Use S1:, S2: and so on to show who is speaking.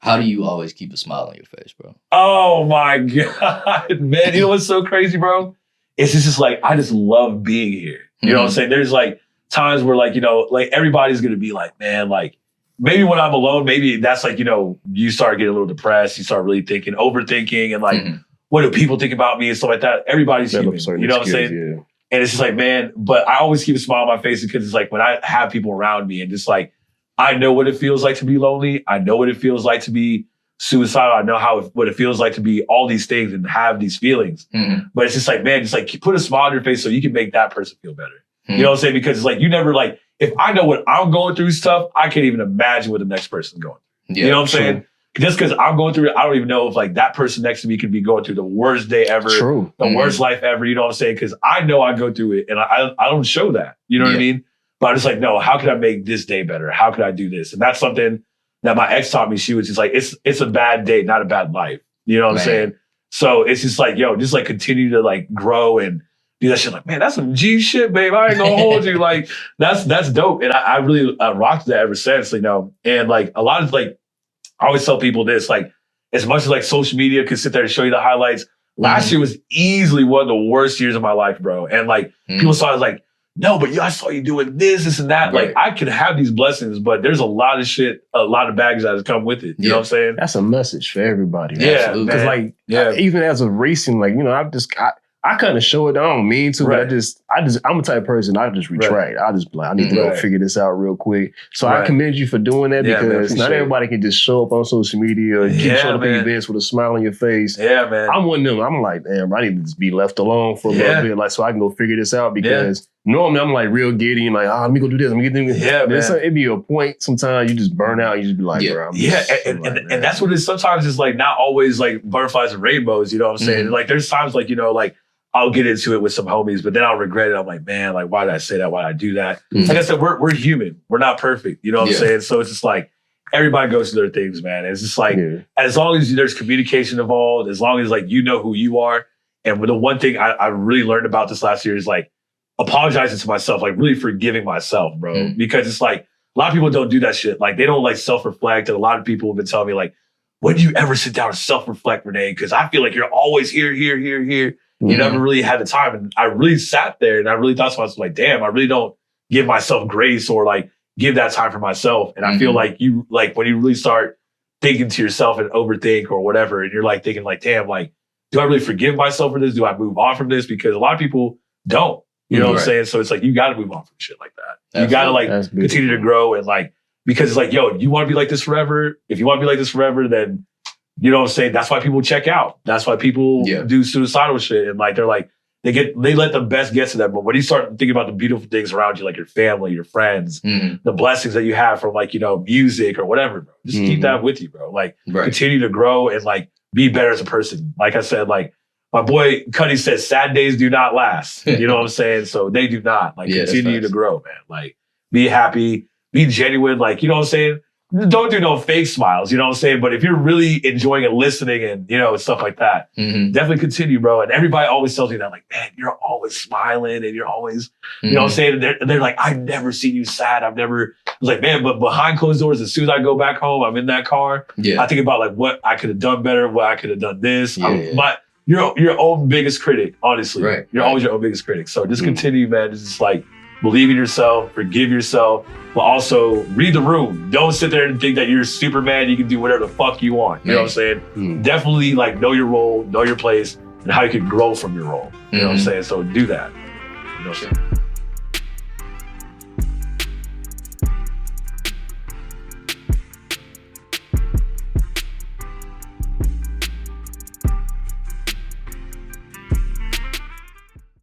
S1: How do you always keep a smile on your face, bro?
S2: Oh my God, man. You know what's so crazy, bro? It's just like, I just love being here. You know what I'm saying? There's like times where like, you know, like everybody's going to be like, man, like maybe when I'm alone, maybe that's like, you know, you start getting a little depressed. You start really thinking, overthinking and like, what do people think about me and stuff like that? Everybody's human. You know what I'm saying?
S3: Yeah.
S2: And it's just like, man, but I always keep a smile on my face because it's like when I have people around me and just like, I know what it feels like to be lonely. I know what it feels like to be suicidal. I know what it feels like to be all these things and have these feelings. But it's just like, man, just like put a smile on your face so you can make that person feel better. You know what I'm saying? Because it's like, you never like, if I know what I'm going through stuff, I can't even imagine what the next person's going through. You know what I'm saying? Just because I'm going through it, I don't even know if like that person next to me could be going through the worst day ever, the worst life ever. You know what I'm saying? Because I know I go through it and I don't show that. You know what I mean? But I'm just like, no, how can I make this day better? How can I do this? And that's something that my ex taught me. She was just like, it's a bad day, not a bad life. You know what I'm saying? So it's just like, yo, just like continue to like grow and do that shit. Like, man, that's some G shit, babe. I ain't gonna hold you. Like, that's dope. And I really rocked that ever since, you know? And like a lot of like, I always tell people this, like, as much as like social media can sit there and show you the highlights, last year was easily one of the worst years of my life, bro. And like, people saw it as like, no, but I saw you doing this and that. Like, I could have these blessings, but there's a lot of shit, a lot of baggage that has come with it. You know what I'm saying?
S3: That's a message for everybody.
S2: Yeah.
S3: Because like, even as a racing, like, you know, I kind of show it. I don't mean to, but I'm a type of person. I just retract. I just like, I need to go figure this out real quick. So I commend you for doing that because not everybody can just show up on social media and keep showing up at events with a smile on your face.
S2: Yeah, man.
S3: I'm one of them. I'm like, damn, I need to just be left alone for a little bit, like so I can go figure this out because normally I'm like real giddy and like, let me go do this. Let me get this.
S2: Yeah, man.
S3: It'd be a point sometimes you just burn out. You just be like, bro,
S2: and that's what it is. Sometimes it's like not always like butterflies and rainbows. You know what I'm saying? Like there's times like, you know, like I'll get into it with some homies, but then I'll regret it. I'm like, man, like, why did I say that? Why did I do that? Like I said, we're human. We're not perfect. You know what I'm saying? So it's just like, everybody goes through their things, man. It's just like, as long as there's communication involved, as long as like, you know who you are. And the one thing I really learned about this last year is like, apologizing to myself, like really forgiving myself, bro. Because it's like, a lot of people don't do that shit. Like they don't like self-reflect. And a lot of people have been telling me like, when do you ever sit down and self-reflect, Rene? Because I feel like you're always here. You never really had the time. And I really sat there and I really thought to myself, like, damn, I really don't give myself grace or like give that time for myself. And I feel like you, like when you really start thinking to yourself and overthink or whatever, and you're like thinking like, damn, like, do I really forgive myself for this? Do I move on from this? Because a lot of people don't, you know what I'm saying? So it's like, you got to move on from shit like that. You got to like continue to grow and like, because it's like, yo, you want to be like this forever? If you want to be like this forever, then you know what I'm saying? That's why people check out. That's why people do suicidal shit. And like, they're like, they let the best get to them. But when you start thinking about the beautiful things around you, like your family, your friends, the blessings that you have from like, you know, music or whatever, bro, just keep that with you, bro. Like continue to grow and like be better as a person. Like I said, like my boy Cuddy says, sad days do not last. You know what I'm saying? So they do not. Like continue to grow, man. Like be happy, be genuine. Like, you know what I'm saying? Don't do no fake smiles, you know what I'm saying? But if you're really enjoying and listening and, you know, stuff like that, definitely continue, bro. And everybody always tells me that, like, man, you're always smiling and you're always, you know what I'm saying? And they're like, I've never seen you sad. I was like, man, but behind closed doors, as soon as I go back home, I'm in that car. I think about like what I could have done better, what I could have done this. But you're your own biggest critic, honestly. You're always your own biggest critic. So just continue, man. Just like believe in yourself, forgive yourself. But also read the room. Don't sit there and think that you're Superman. You can do whatever the fuck you want. You know what I'm saying? Definitely like know your role, know your place, and how you can grow from your role. You know what I'm saying? So do that. You know what I'm saying?